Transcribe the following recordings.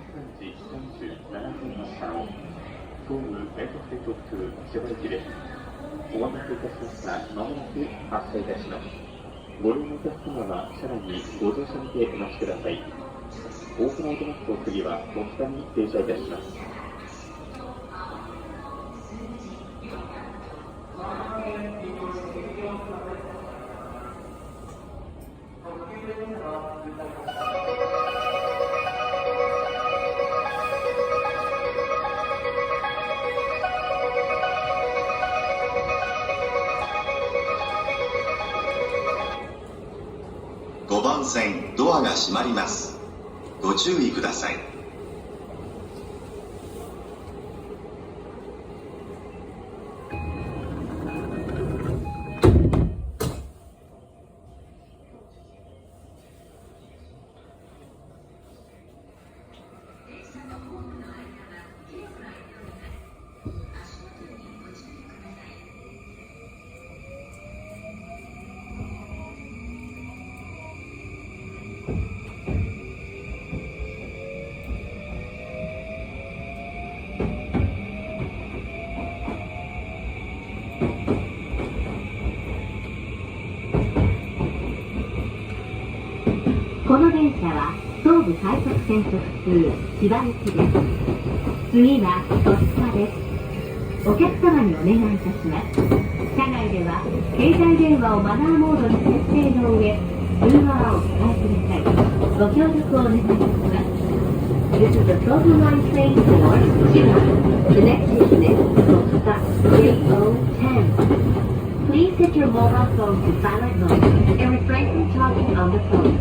時37分発の東武目黒線特急千葉駅です。お待たせいたしました。まもなく発車いたします。ご利用のお客様は車内にご乗車にてお待ちください。大船出ますと次は戸塚に停車いたします。5番線ドアが閉まります。ご注意ください。この電車は東武快速線特急千葉行きです。次は戸塚です。お客様にお願いいたします。車内では携帯電話をマナーモードに設定の上、通話をお伝えください。ご協力をお願いいたします。This is the Tobu Line train for Chiba. The next station is Totsuka 3010. Please set your mobile phone to silent mode and refrain from talking on the phone.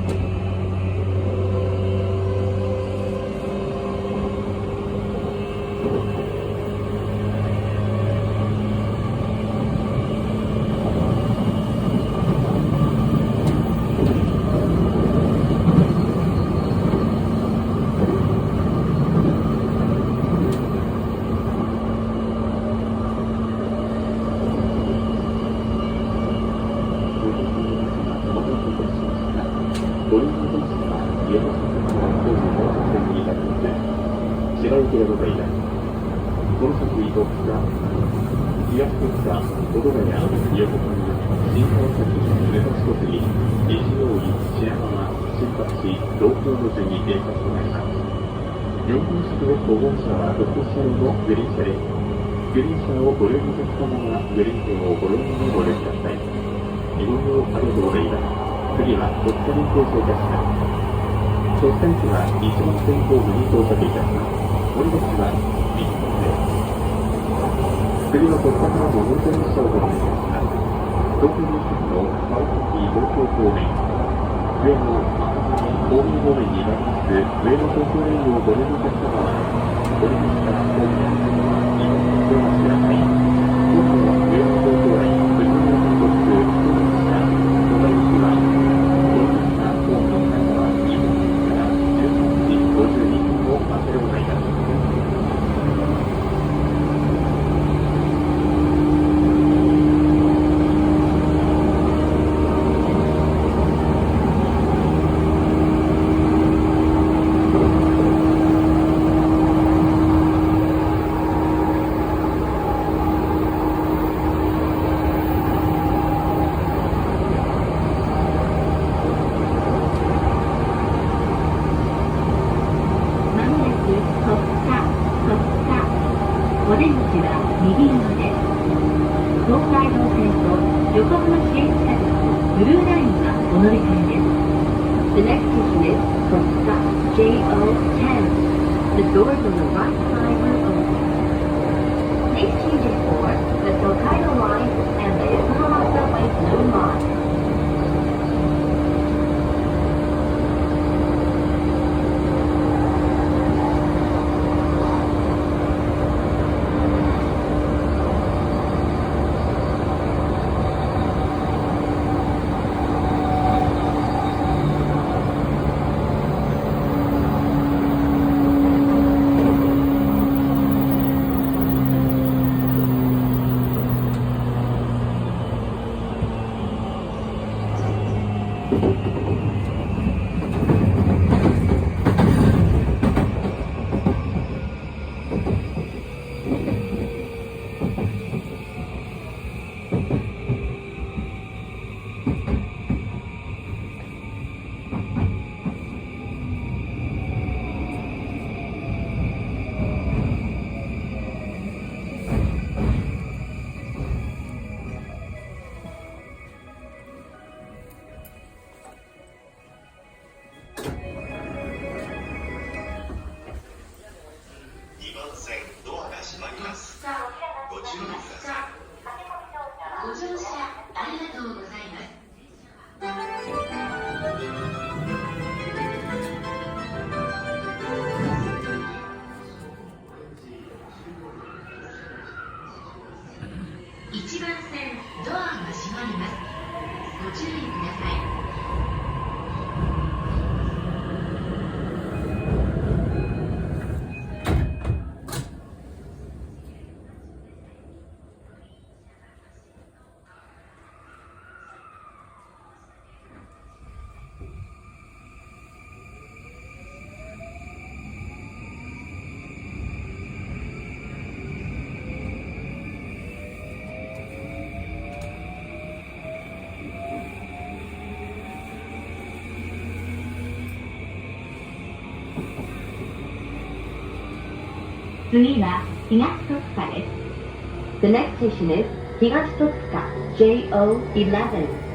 ご利用の電車は家の外から東武高速線に至ります。千葉行きでございます。この先戸塚、東戸塚、保土ヶ谷、横浜、新川崎、武蔵小杉、西大井、品川、新橋、東京の順に停車となります。4号車と5号車は6車両のグリーン車です。グリーン車をご利用のお客様はグリーン券をご利用にご利用ください。ご利用ありがとうございます。次は戸塚に停車いたします。戸塚駅は1番線ホームに到着いたします。乗り口は3つです。次の戸塚からの運転列車をご覧いたします。東京入線の川崎東京方面、上野赤羽近江方面になります上野東京レーンをご利用のお客様は乗り口からホームに2番線でお待ちください。今度は上野東京ライン宇都宮線特急東北車戸田行きはお出口は右側です。東海道線と横浜市営地下鉄ブルーラインがお乗り換えです。The next station is Totsuka JO10. The doors on the right side will open. Please change it for the Tokaido Line and the Yokohama Subway Blue Line. 次次は東戸塚です。The next station is 東戸塚 JO11.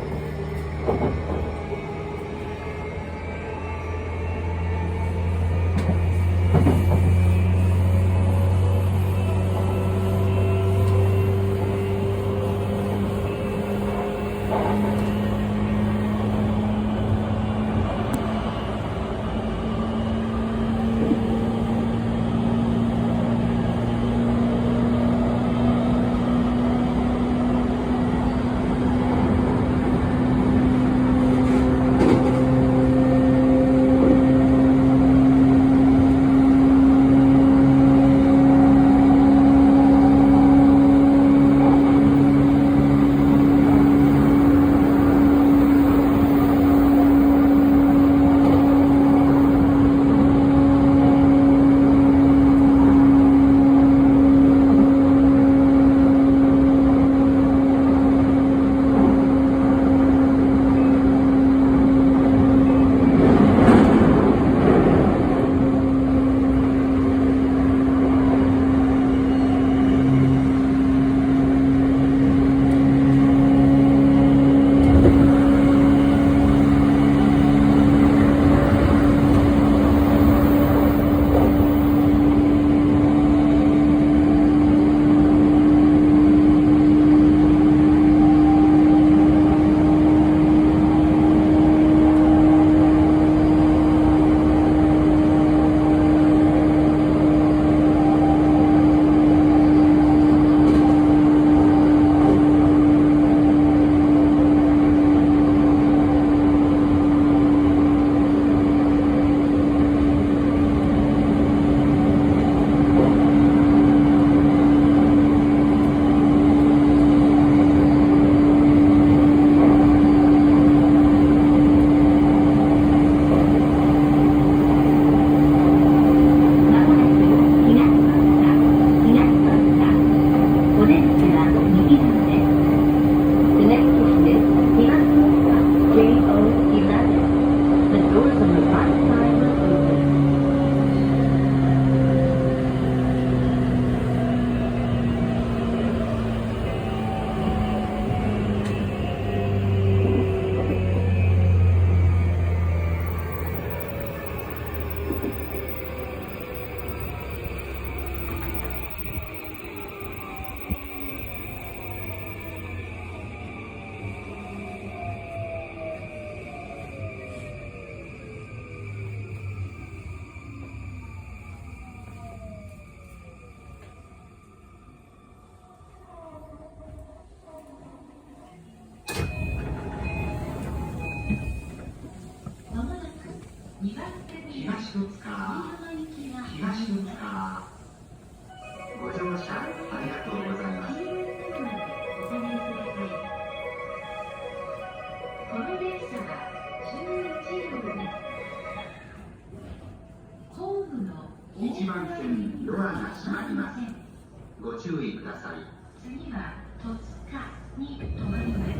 東戸塚、東戸塚。ご乗車ありがとうございます。この電車は11両です。ホームの1番線ドアが閉まります。ご注意ください。次は戸塚に停まります。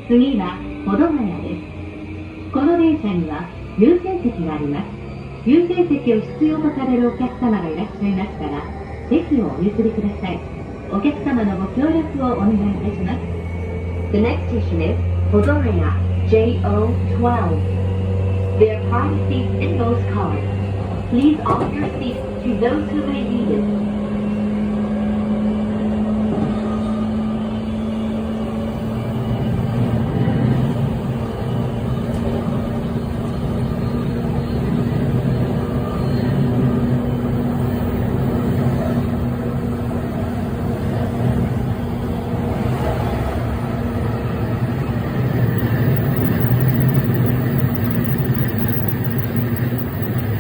次は保土ヶ谷です。この電車には優先席があります。優先席を必要とされるお客様がいらっしゃいましたら、席をお譲りください。お客様のご協力をお願いいたします。The next station is 保土ヶ谷 JO12. There are private seats in those cars. Please offer your seats to those who may need it. 次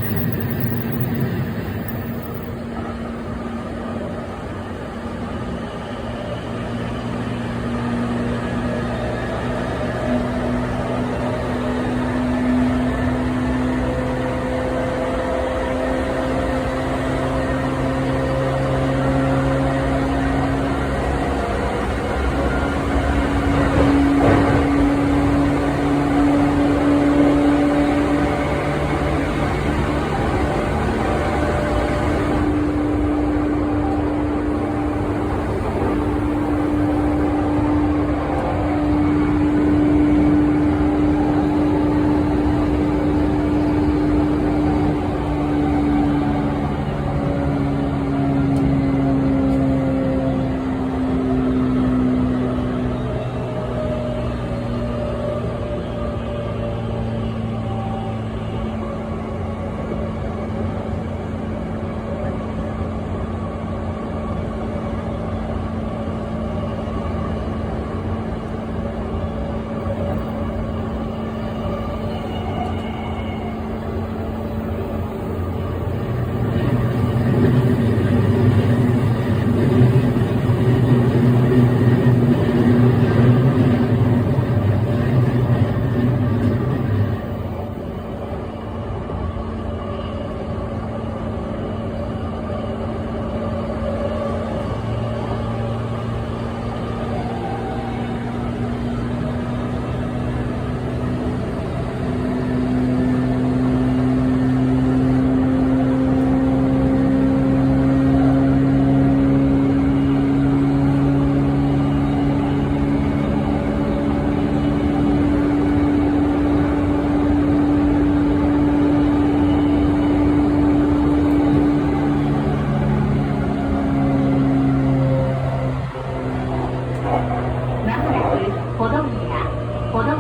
保土ヶ谷。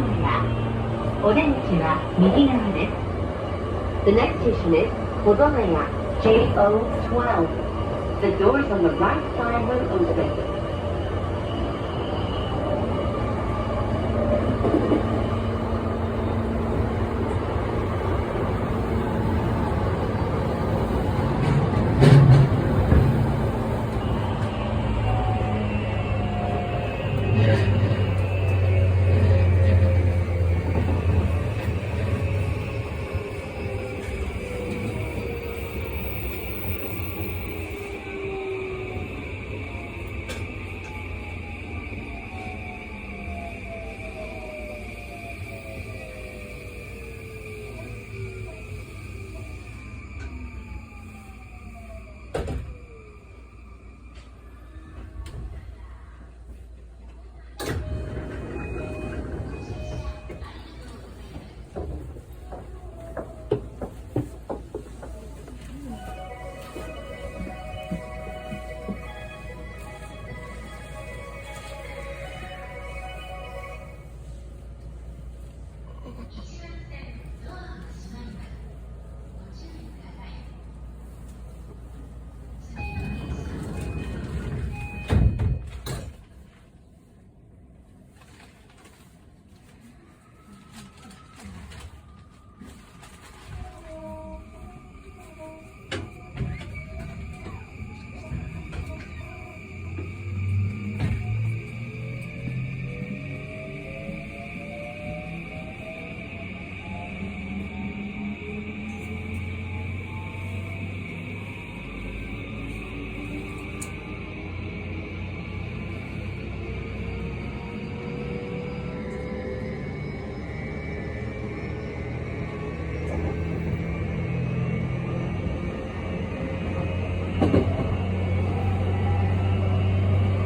お出口は右側です。The next station is 保土ヶ谷 JO12. The doors on the right side will open.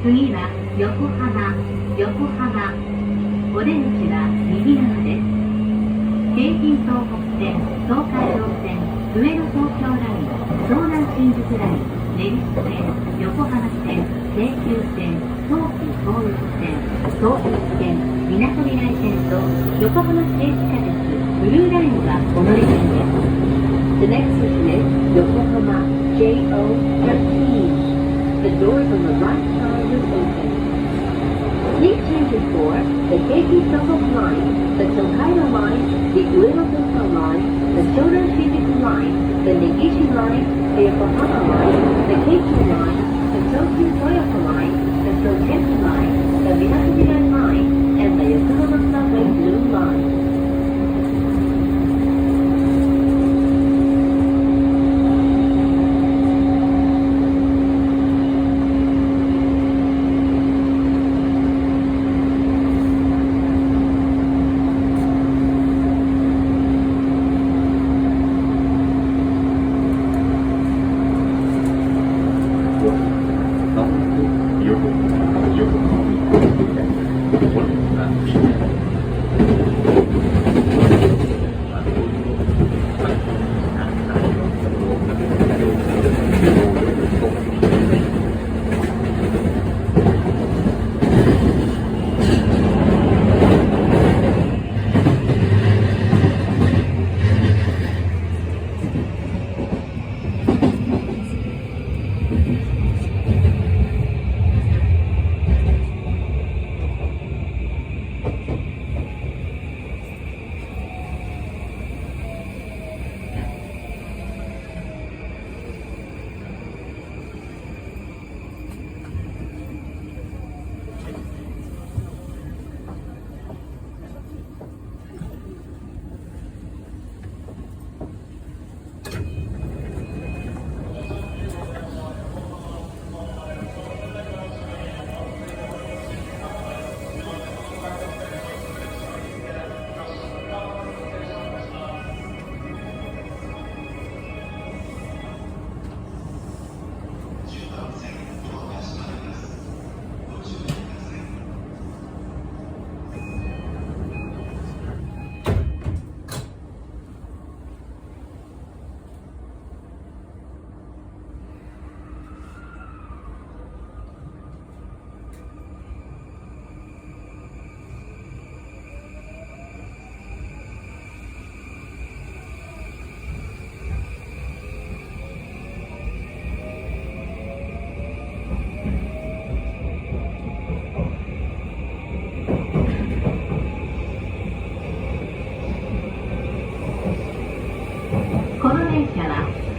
次は横浜。お出口は右側です。京浜東北線、東海道線、上野東京ライン、湘南新宿ライン、根岸線、横浜線、京急線、東急東横線、東北線、みなとみらい線と横浜市営地下鉄ブルーラインはお乗り換えです。The next station is 横浜 JO13. The doors on the right side will open. Please change it for the Keiki Soho Line, the Tokaido Line, the Ueno Tokyo Line, the Shonan Shinjuku Line, the Negishi Line, the Yokohama Line, the Keiki Line, the Tokyo Toyoko Line, the Sotenki Line, the Minato-Mirai Line, and the Yokohama Subway Blue Line. 「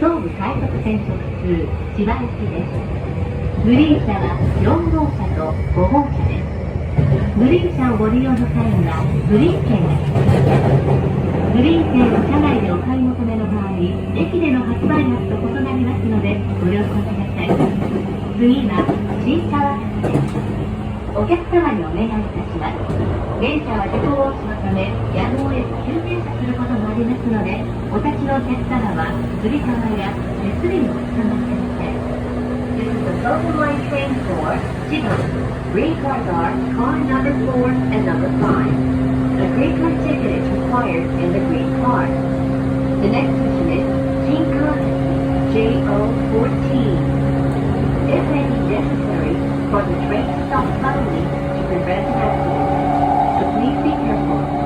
東武快速線特急千葉行きです。グリーン車は4号車と5号車です。グリーン車をご利用の際にはグリーン券が必要です。グリーン券を車内でお買い求めの場合、駅での発売額と異なりますのでご了承ください。次は新川崎です。お客様にお願いいたします。電車は事故防止のためやむを得ず急停車することもありますので、お立ちのお客様はつり革や手すりにおつかまってください。This is the Southern Line train for Chiba. Green cars are car number 4 and number 5. A green card ticket is required in the green car. The next station is Shinkawasaki JO14. If may be necessary for the train to stop suddenly to prevent an accident, so please be careful. 「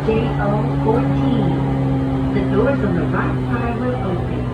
JO14. The doors on the right side will open.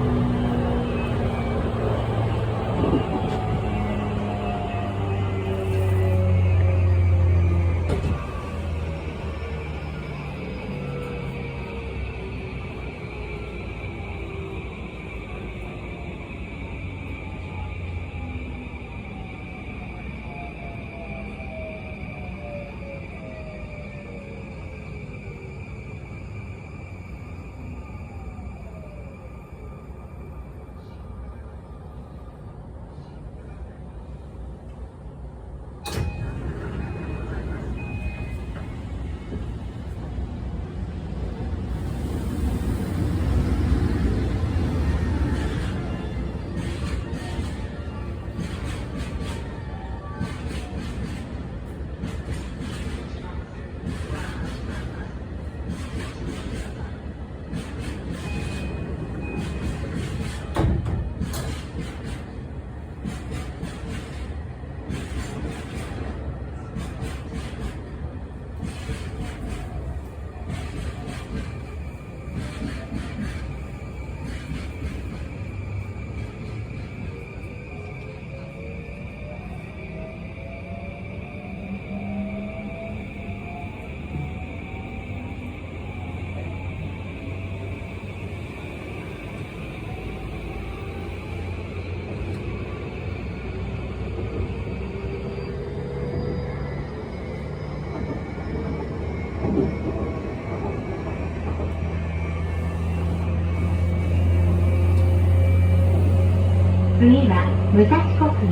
次は武蔵小杉、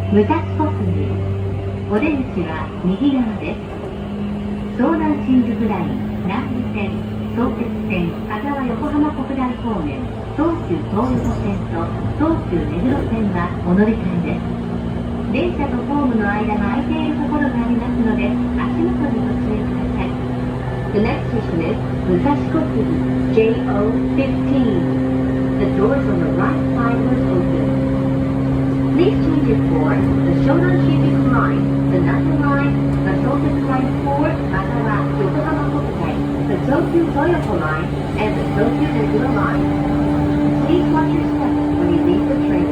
武蔵小杉。お出口は右側です。湘南新宿ライン、南武線、相鉄線、香川横浜国大方面、東急東横線と東急目黒線はお乗り換えです。電車とホームの間が空いているところがありますので、足元にご注意ください。The next station is 武蔵小杉 JO15. The doors on the right side will open. Please change it for the Shonan Shinjuku Line, the Naka Line, the Shōtetsu Line 4 Nagawa Yokohama Kokutai, the Tokyu Toyoko Line, and the Tokyu Meguro Line. Please watch your steps when you leave the train.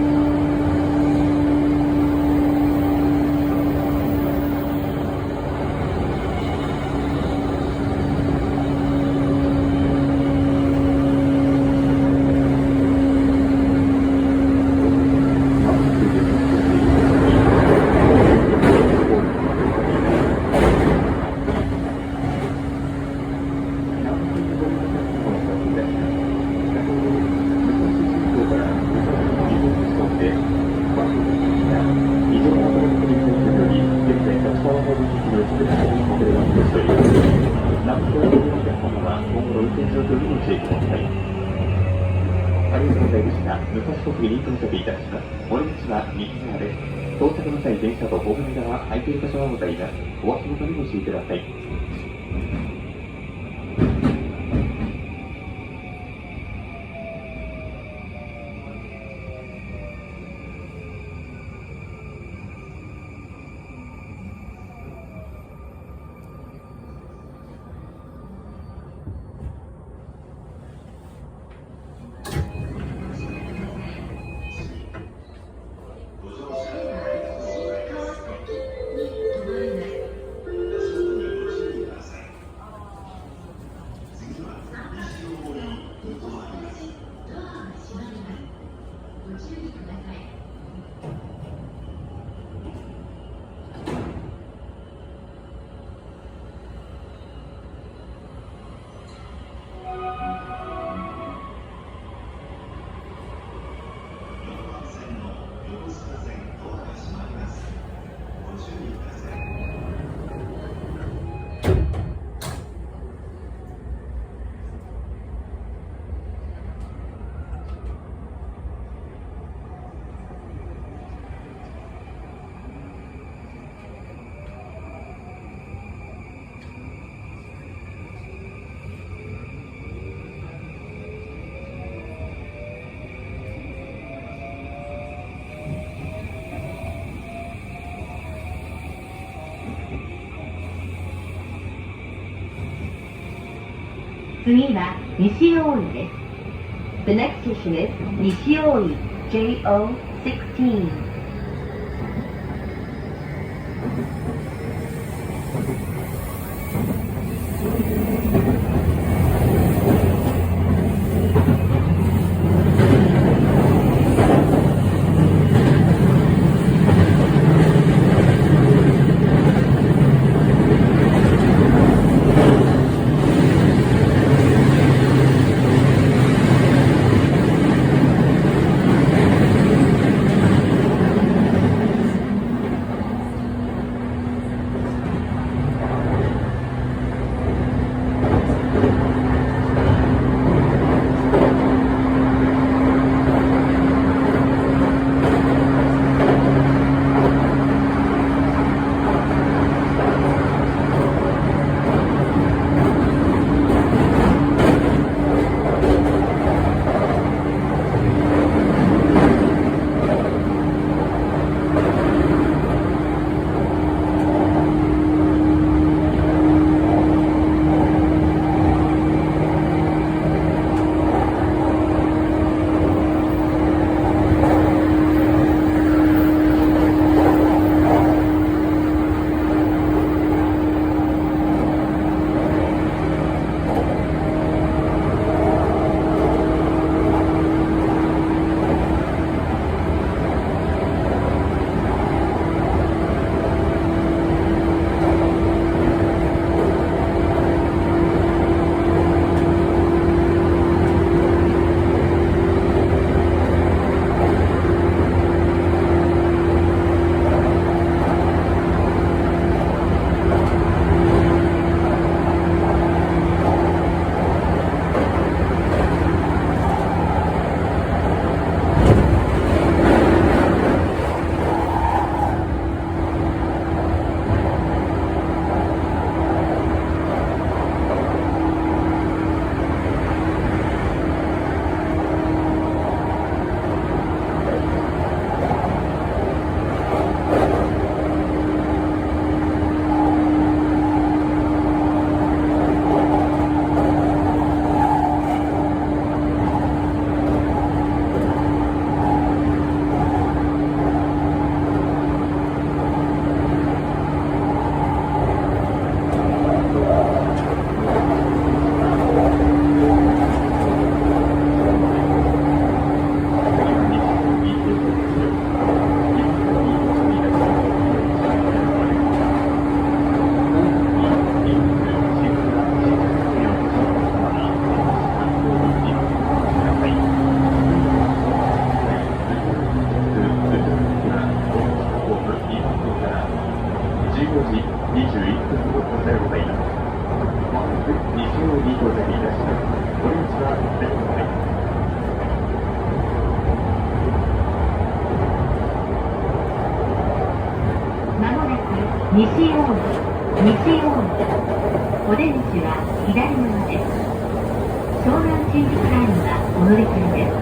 武蔵小杉に到着いたします。お出口は右側です。到着の際、電車とホーム側空いている箇所がございます。お足元にご注意ください。次は西大井です。The next station is 西大井 JO16. 西大井、西大井。お出口は左側です。湘南新宿ラインはお乗り換えです。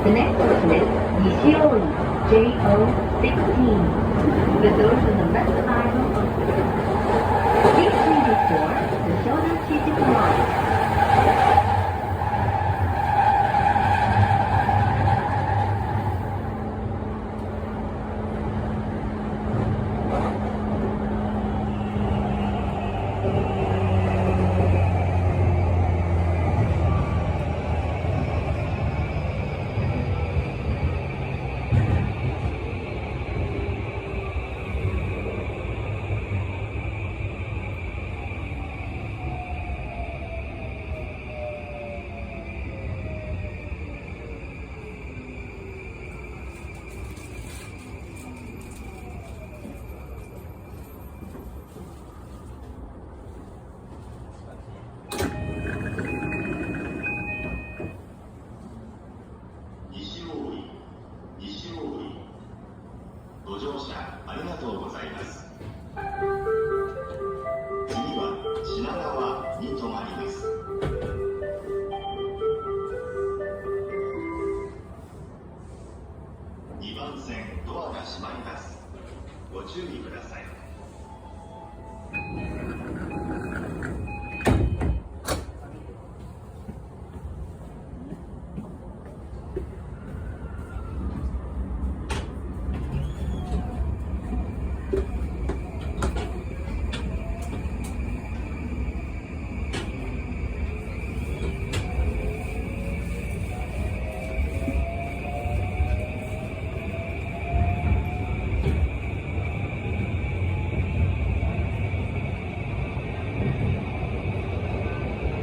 The next station is 西大井 JO16. The doors on the left are open. Please wait for the Shonan Shinjuku line.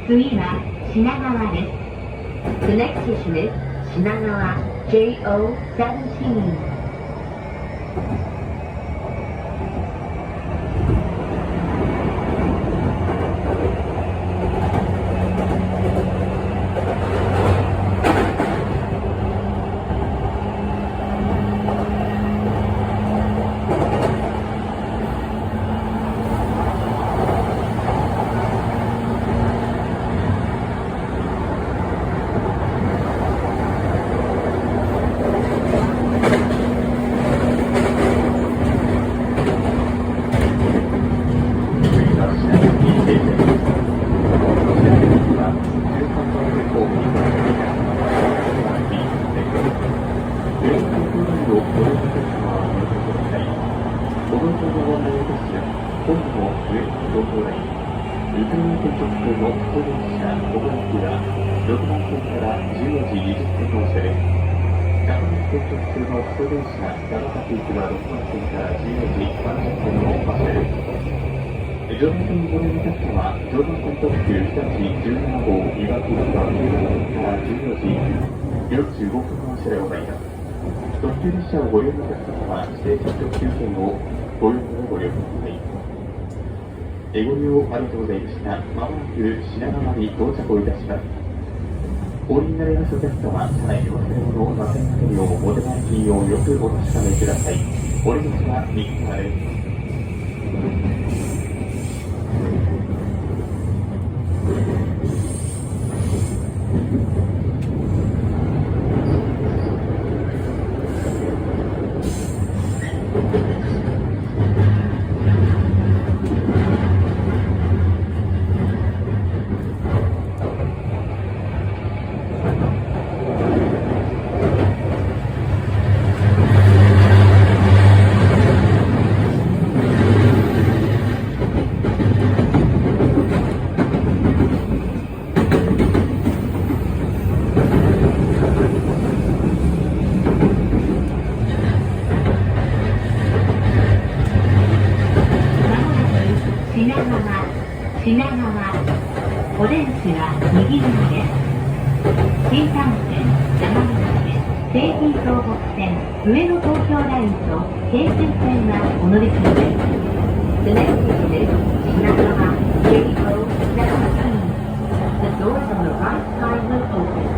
次は品川です。The next station is 品川 JO17. 特急列車をご利用のお客様は指定席特急券をご用意をご利用ください。ご利用ありがとうございました。まもなく品川に到着をいたします。お降りになりますお客様、車内に忘れ物をなさいませんようお出前金をよくお確かめください。お出口は右側です。品川、お出口は右側です。新幹線、山手線、京浜東北線、上野東京ラインと京成線はお乗り継ぎです。The next station is 品川 JO17. The doors on the right side will open.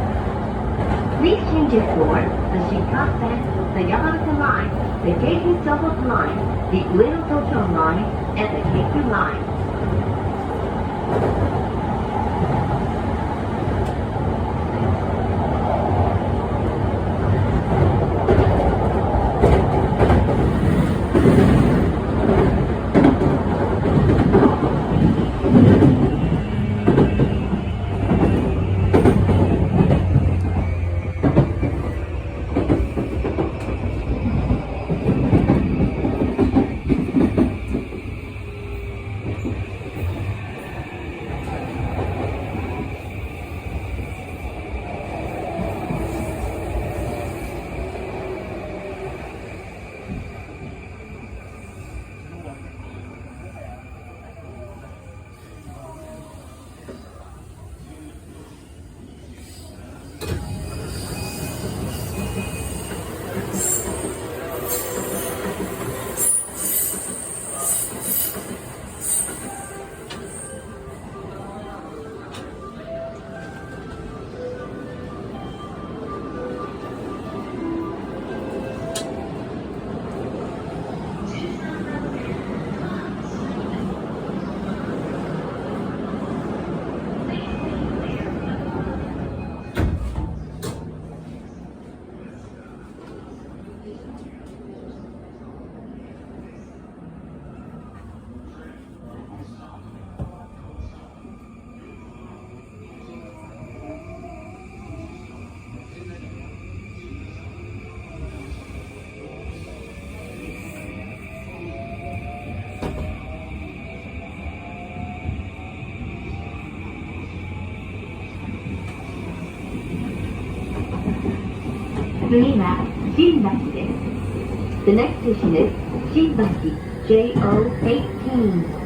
Please change your floor. The Shinkansen, the Yamanote Line, the Keikyu Tohoku Line, the Ueno Tokyo Line, and the Keikyu Line. 次は新橋です。The next station is 新橋 JO18.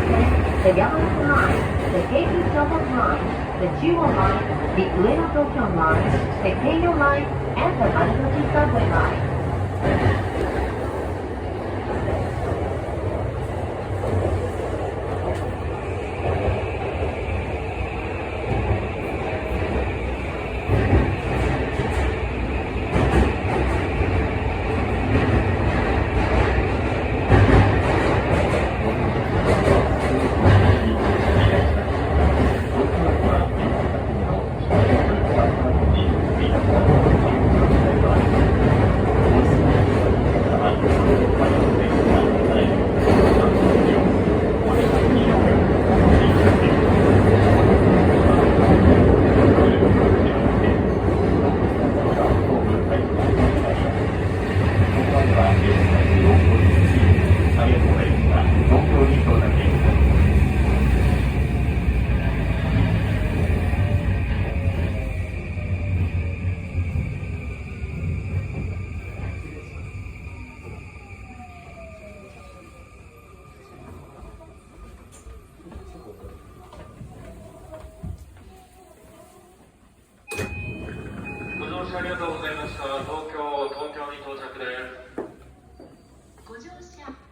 the Yamaguchi Line, the Keiju Shoten Line, the Chuo Line, the Ueno Tokyo Line, the Keio Line, and the Marunouchi Subway Line.ご乗車ありがとうございました。東京に到着です。ご乗車